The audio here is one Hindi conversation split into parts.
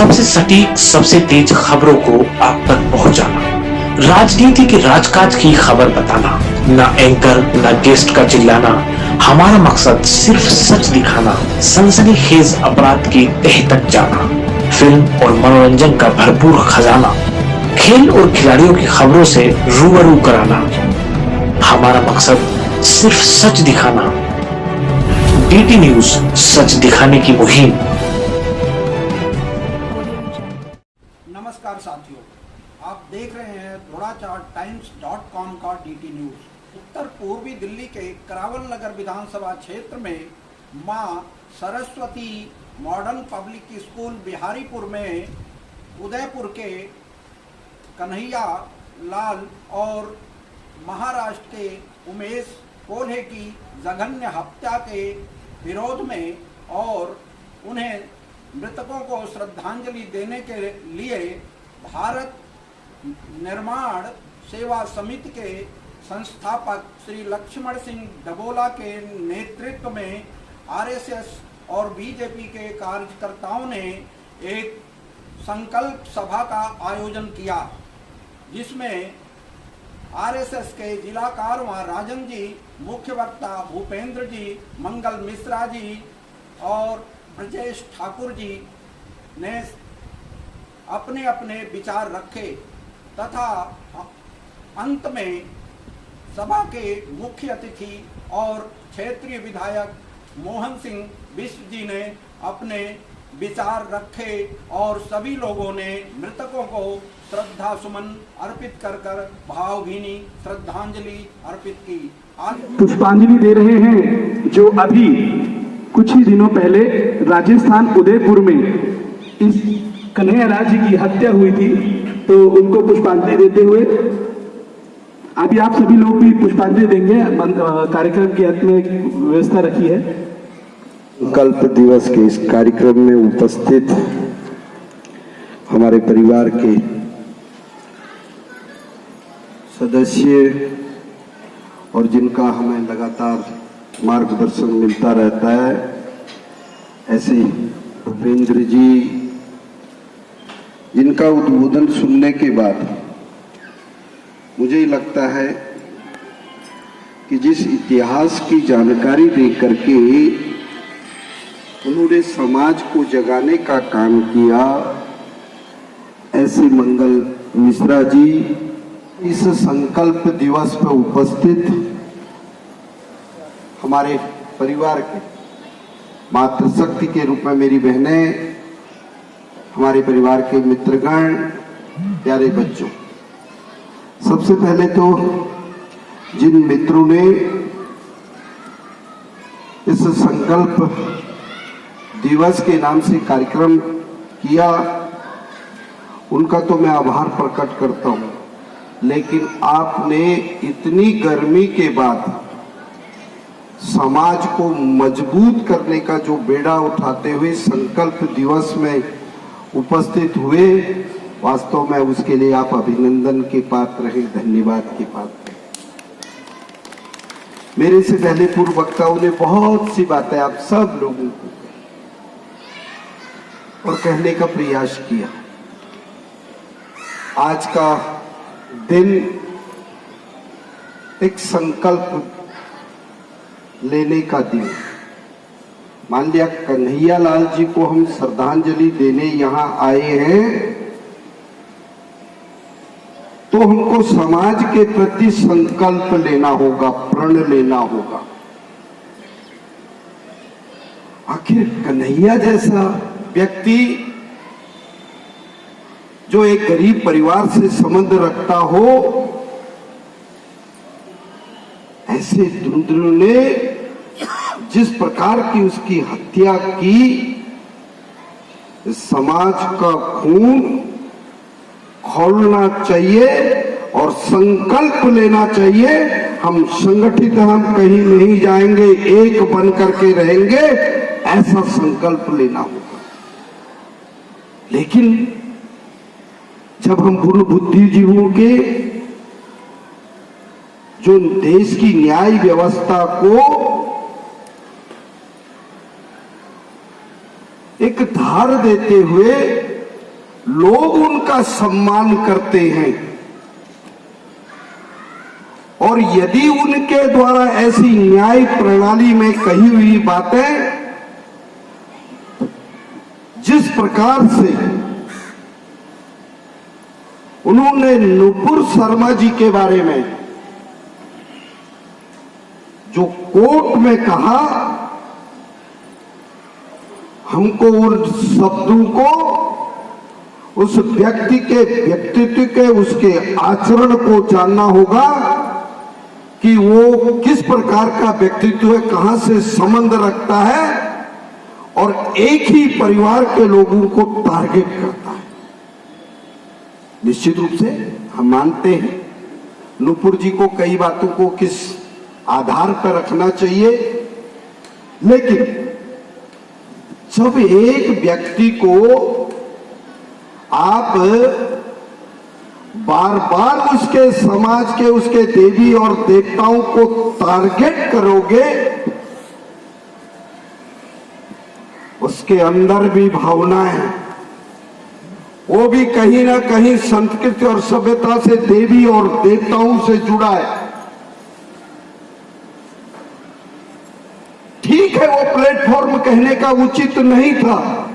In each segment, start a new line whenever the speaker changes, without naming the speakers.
सबसे सटीक, सबसे तेज खबरों को आप तक पहुंचाना, राजनीति के राजकाज की खबर बताना, न एंकर न गेस्ट का चिल्लाना। हमारा मकसद सिर्फ सच दिखाना, सनसनीखेज अपराध की तह तक जाना, फिल्म और मनोरंजन का भरपूर खजाना, खेल और खिलाड़ियों की खबरों से रूबरू कराना। हमारा मकसद सिर्फ सच दिखाना। डीटी न्यूज, सच दिखाने की मुहिम।
नमस्कार साथियों, आप देख रहे हैं द्रोणाचारटाइम्स.com का डीटी न्यूज। उत्तर पूर्वी दिल्ली के करावल नगर विधानसभा क्षेत्र में मां Saraswati modern public school Biharipur में उदयपुर के कन्हैया लाल और महाराष्ट्र के उमेश कोल्हे की जघन्य हत्या के विरोध में और उन्हें मृतकों को श्रद्धांजलि देने के लिए भारत निर्माण सेवा समिति के संस्थापक श्री लक्ष्मण सिंह डबोला के नेतृत्व में आरएसएस और बीजेपी के कार्यकर्ताओं ने एक संकल्प सभा का आयोजन किया, जिसमें आरएसएस के जिला कारवां राजन जी, मुख्य वक्ता भूपेंद्र जी, मंगल मिश्रा जी और ब्रजेश ठाकुर जी ने अपने अपने विचार रखे तथा अंत में सभा के मुख्य अतिथि और क्षेत्रीय विधायक मोहन सिंह बिष्ट जी ने अपने विचार रखे और सभी लोगों ने मृतकों को श्रद्धा सुमन अर्पित कर भावभीनी श्रद्धांजलि अर्पित की।
पुष्पांजलि दे रहे हैं जो अभी कुछ ही दिनों पहले राजस्थान उदयपुर में इस कन्हैया लाल जी की हत्या हुई थी, तो उनको पुष्पांजलि देते हुए अभी आप सभी लोग भी पुष्पांजलि देंगे। कार्यक्रम के अंत में एक व्यवस्था रखी है।
संकल्प दिवस के इस कार्यक्रम में उपस्थित हमारे परिवार के सदस्य और जिनका हमें लगातार मार्गदर्शन मिलता रहता है, ऐसे भूपेंद्र जी, जिनका उद्बोधन सुनने के बाद मुझे लगता है कि जिस इतिहास की जानकारी दे करके उन्होंने समाज को जगाने का काम किया, ऐसे मंगल मिश्रा जी इस संकल्प दिवस पर उपस्थित हमारे परिवार के मातृशक्ति के रूप में मेरी बहनें, हमारे परिवार के मित्रगण, प्यारे बच्चों, सबसे पहले तो जिन मित्रों ने इस संकल्प दिवस के नाम से कार्यक्रम किया, उनका तो मैं आभार प्रकट करता हूं, लेकिन आपने इतनी गर्मी के बाद समाज को मजबूत करने का जो बेड़ा उठाते हुए संकल्प दिवस में उपस्थित हुए, वास्तव में उसके लिए आप अभिनंदन के पात्र हैं, धन्यवाद के पात्र हैं। मेरे से पहले पूर्व वक्ताओं ने बहुत सी बातें आप सब लोगों को और कहने का प्रयास किया। आज का दिन एक संकल्प लेने का दिन। मान लिया कन्हैया लाल जी को हम श्रद्धांजलि देने यहां आए हैं, तो हमको समाज के प्रति संकल्प लेना होगा, प्रण लेना होगा। आखिर कन्हैया जैसा व्यक्ति जो एक गरीब परिवार से संबंध रखता हो, ऐसे द्रुद्र ने जिस प्रकार की उसकी हत्या की, समाज का खून खोलना चाहिए और संकल्प लेना चाहिए। हम संगठित, हम कहीं नहीं जाएंगे, एक बन करके रहेंगे, ऐसा संकल्प लेना होगा। लेकिन जब हम पूर्ण बुद्धिजीवों के जो देश की न्याय व्यवस्था को एक धार देते हुए लोग उनका सम्मान करते हैं, और यदि उनके द्वारा ऐसी न्याय प्रणाली में कही हुई बातें जिस प्रकार से उन्होंने नुपुर शर्मा जी के बारे में जो कोर्ट में कहा, हमको उन शब्दों को, उस व्यक्ति के व्यक्तित्व के, उसके आचरण को जानना होगा कि वो किस प्रकार का व्यक्तित्व है, कहां से संबंध रखता है और एक ही परिवार के लोगों को टारगेट करता है। निश्चित रूप से हम मानते हैं नुपुर जी को कई बातों को किस आधार पर रखना चाहिए, लेकिन जब एक व्यक्ति को आप बार बार उसके समाज के, उसके देवी और देवताओं को टारगेट करोगे, उसके अंदर भी भावनाएं हैं, वो भी कहीं ना कहीं संस्कृति और सभ्यता से, देवी और देवताओं से जुड़ा है। ठीक है, वो प्लेटफॉर्म कहने का उचित नहीं था,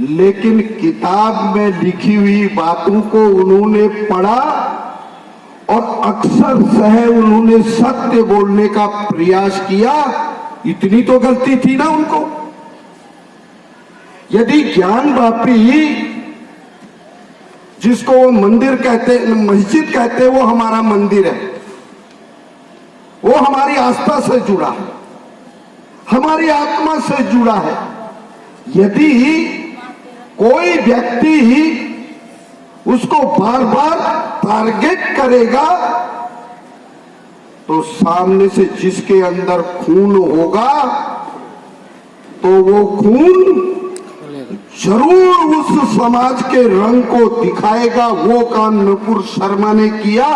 लेकिन किताब में लिखी हुई बातों को उन्होंने पढ़ा और अक्सर सह उन्होंने सत्य बोलने का प्रयास किया। इतनी तो गलती थी ना उनको। यदि ज्ञान वापी, जिसको वो मंदिर कहते, मस्जिद कहते, वो हमारा मंदिर है, वो हमारी आस्था से जुड़ा है, हमारी आत्मा से जुड़ा है। यदि कोई व्यक्ति उसको बार बार टारगेट करेगा तो सामने से जिसके अंदर खून होगा तो वो खून जरूर उस समाज के रंग को दिखाएगा। वो काम नुपुर शर्मा ने किया,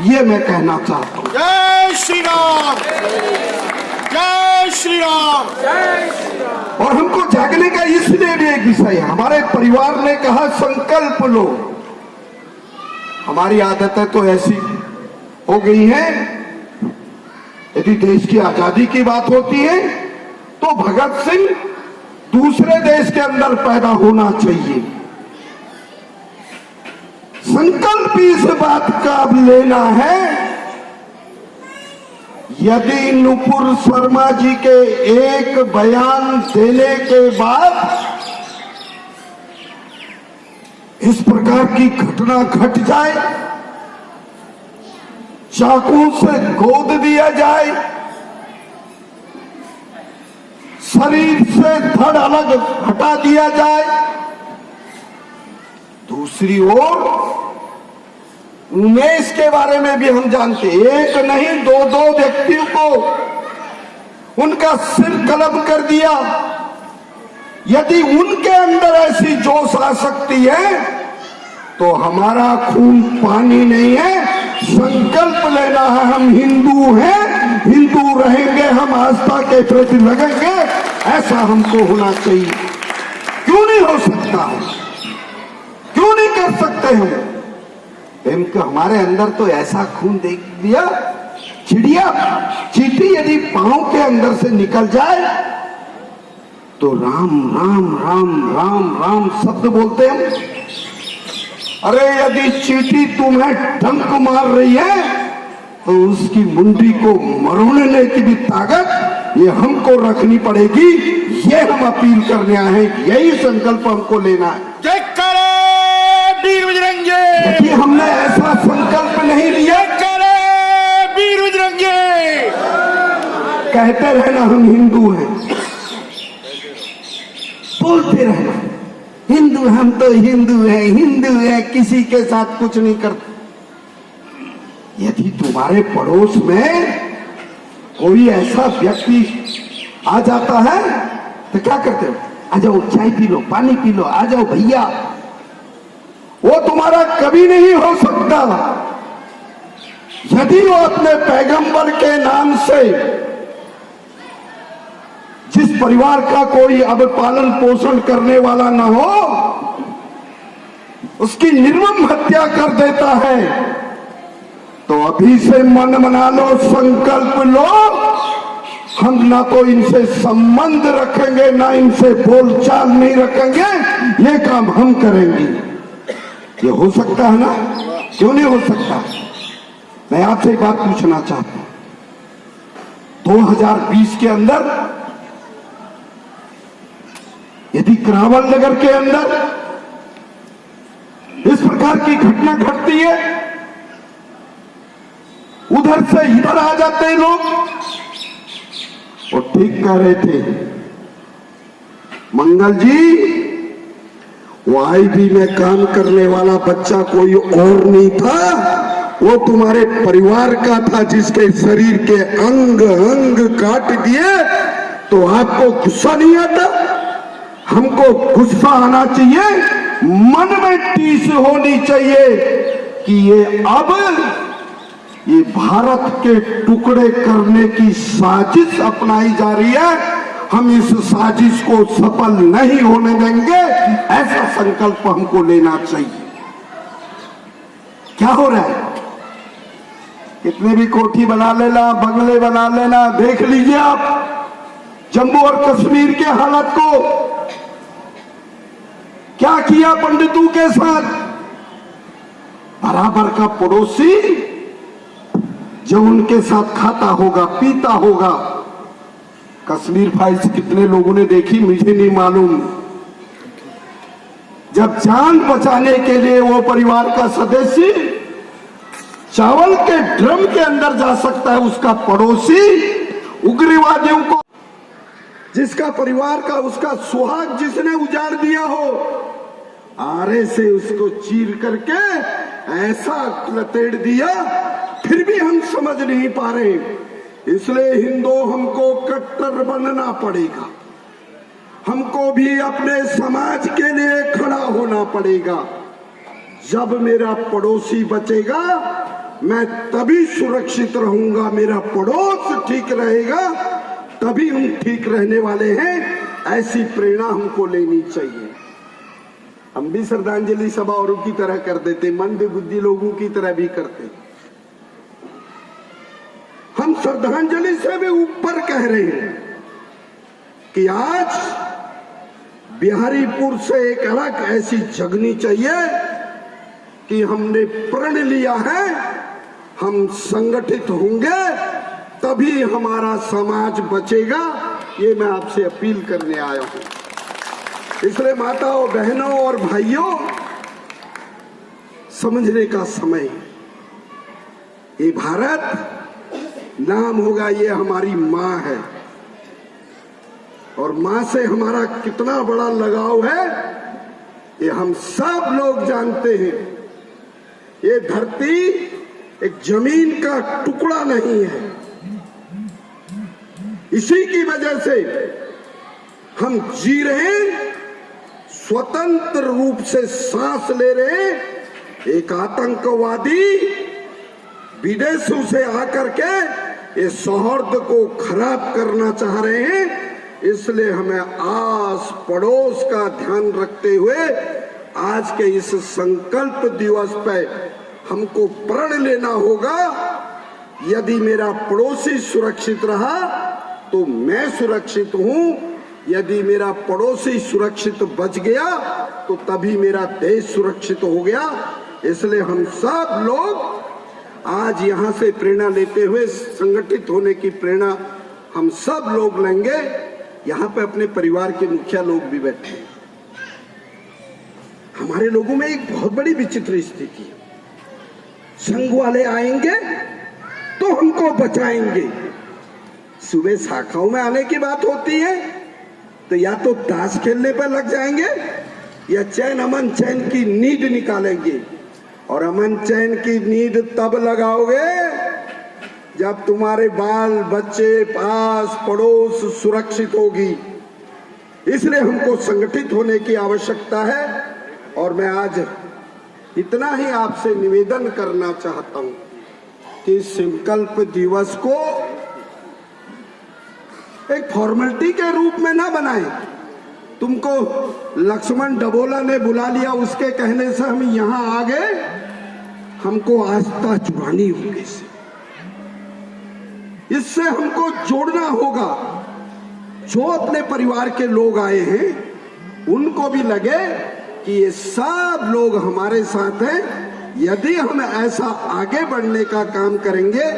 ये मैं कहना चाहता हूं।
जय श्री राम, जय श्री राम, जय श्री राम।
और हमको जागने का इसलिए भी एक विषय है। हमारे परिवार ने कहा संकल्प लो। हमारी आदतें तो ऐसी हो गई हैं, यदि देश की आजादी की बात होती है तो भगत सिंह दूसरे देश के अंदर पैदा होना चाहिए। संकल्प इस बात का अब लेना है, यदि नुपुर शर्मा जी के एक बयान देने के बाद इस प्रकार की घटना घट जाए, चाकू से गोद दिया जाए, शरीर से धड़ अलग हटा दिया जाए, दूसरी ओर उमेश के बारे में भी हम जानते, एक नहीं दो दो व्यक्तियों को उनका सिर कलम कर दिया। यदि उनके अंदर ऐसी जोश आ सकती है तो हमारा खून पानी नहीं है। संकल्प लेना है, हम हिंदू हैं, हिंदू रहेंगे, हम आस्था के प्रति लगेंगे, ऐसा हमको होना चाहिए। क्यों नहीं हो सकता है, क्यों नहीं कर सकते हम? इनका हमारे अंदर तो ऐसा खून देख दिया, चिड़िया चींटी यदि पांव के अंदर से निकल जाए तो राम राम राम राम राम शब्द बोलते हैं। अरे यदि चींटी तुम्हें डंक मार रही है तो उसकी मुंडी को मरोड़ने की भी ताकत ये हमको रखनी पड़ेगी। ये हम अपील करने आए हैं, यही संकल्प हमको लेना है।
जय करे वीर बजरंगी,
यदि हमने ऐसा संकल्प नहीं लिया,
करे वीर बजरंगी,
कहते रहना हम हिंदू हैं, बोलते रहना हिंदू, हम तो हिंदू हैं, हिंदू हैं, किसी के साथ कुछ नहीं करते। यदि तुम्हारे पड़ोस में कोई ऐसा व्यक्ति आ जाता है तो क्या करते हो? आ जाओ चाय पी लो, पानी पी लो, आ जाओ भैया। वो तुम्हारा कभी नहीं हो सकता यदि वो अपने पैगंबर के नाम से जिस परिवार का कोई अब पालन पोषण करने वाला न हो, उसकी निर्मम हत्या कर देता है, तो अभी से मन बना लो, संकल्प लो, हम ना तो इनसे संबंध रखेंगे, ना इनसे बोलचाल नहीं रखेंगे, ये काम हम करेंगे। ये हो सकता है ना? क्यों नहीं हो सकता? मैं आपसे एक बात पूछना चाहता हूं, 2020 के अंदर यदि करावल नगर के अंदर इस प्रकार की घटना घटती है, उधर से इधर आ जाते हैं लोग, और ठीक कह रहे थे मंगल जी, वो आईबी में काम करने वाला बच्चा कोई और नहीं था, वो तुम्हारे परिवार का था, जिसके शरीर के अंग अंग काट दिए। तो आपको गुस्सा नहीं आता? हमको गुस्सा आना चाहिए, मन में टीस होनी चाहिए कि ये भारत के टुकड़े करने की साजिश अपनाई जा रही है, हम इस साजिश को सफल नहीं होने देंगे, ऐसा संकल्प हमको लेना चाहिए। क्या हो रहा है? कितने भी कोठी बना लेना, बंगले बना लेना, देख लीजिए आप जम्मू और कश्मीर के हालत को, क्या किया पंडितों के साथ। बराबर का पड़ोसी जो उनके साथ खाता होगा, पीता होगा। कश्मीर फाइल्स कितने लोगों ने देखी मुझे नहीं मालूम। जब जान बचाने के लिए वो परिवार का सदस्य चावल के ड्रम के अंदर जा सकता है, उसका पड़ोसी उग्रवादियों को, जिसका परिवार का, उसका सुहाग जिसने उजाड़ दिया हो, आरे से उसको चीर करके ऐसा लतेड़ दिया, फिर भी हम समझ नहीं पा रहे। इसलिए हिंदू हमको कट्टर बनना पड़ेगा, हमको भी अपने समाज के लिए खड़ा होना पड़ेगा। जब मेरा पड़ोसी बचेगा मैं तभी सुरक्षित रहूंगा, मेरा पड़ोस ठीक रहेगा तभी हम ठीक रहने वाले हैं। ऐसी प्रेरणा हमको लेनी चाहिए। हम भी श्रद्धांजलि सभा औरों की तरह कर देते, मंद बुद्धि लोगों की तरह भी करते। हम श्रद्धांजलि से भी ऊपर कह रहे हैं कि आज बिहारीपुर से एक अलग ऐसी जगनी चाहिए कि हमने प्रण लिया है, हम संगठित होंगे तभी हमारा समाज बचेगा। ये मैं आपसे अपील करने आया हूं। इसलिए माताओं, बहनों और भाइयों, समझने का समय है। ये भारत नाम होगा, ये हमारी माँ है, और माँ से हमारा कितना बड़ा लगाव है ये हम सब लोग जानते हैं। ये धरती एक जमीन का टुकड़ा नहीं है। इसी की वजह से हम जी रहे हैं, स्वतंत्र रूप से सांस ले रहे हैं। एक आतंकवादी विदेशों से आकर के ये सौहार्द को खराब करना चाह रहे हैं। इसलिए हमें आस पड़ोस का ध्यान रखते हुए आज के इस संकल्प दिवस पे हमको प्रण लेना होगा। यदि मेरा पड़ोसी सुरक्षित रहा तो मैं सुरक्षित हूं, यदि मेरा पड़ोसी सुरक्षित बच गया तो तभी मेरा देश सुरक्षित हो गया। इसलिए हम सब लोग आज यहां से प्रेरणा लेते हुए संगठित होने की प्रेरणा हम सब लोग लेंगे। यहाँ पे अपने परिवार के मुखिया लोग भी बैठे हैं। हमारे लोगों में एक बहुत बड़ी विचित्र स्थिति है। संघ वाले आएंगे तो हमको बचाएंगे। सुबह शाखाओं में आने की बात होती है तो या तो ताश खेलने पर लग जाएंगे या चैन अमन चैन की नींद निकालेंगे। और अमन चैन की नींद तब लगाओगे जब तुम्हारे बाल बच्चे, पास पड़ोस सुरक्षित होगी। इसलिए हमको संगठित होने की आवश्यकता है। और मैं आज इतना ही आपसे निवेदन करना चाहता हूं कि संकल्प दिवस को एक फॉर्मेलिटी के रूप में ना बनाए। तुमको लक्ष्मण डबोला ने बुला लिया, उसके कहने से हम यहां आ गए, हमको आस्था जुड़ानी होगी इससे हमको जोड़ना होगा। जो अपने परिवार के लोग आए हैं उनको भी लगे कि ये सब लोग हमारे साथ हैं। यदि हम ऐसा आगे बढ़ने का काम करेंगे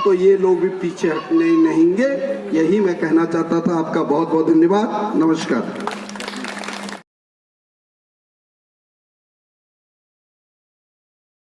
तो ये लोग भी पीछे हटने नहीं देंगे। यही मैं कहना चाहता था। आपका बहुत बहुत धन्यवाद। नमस्कार।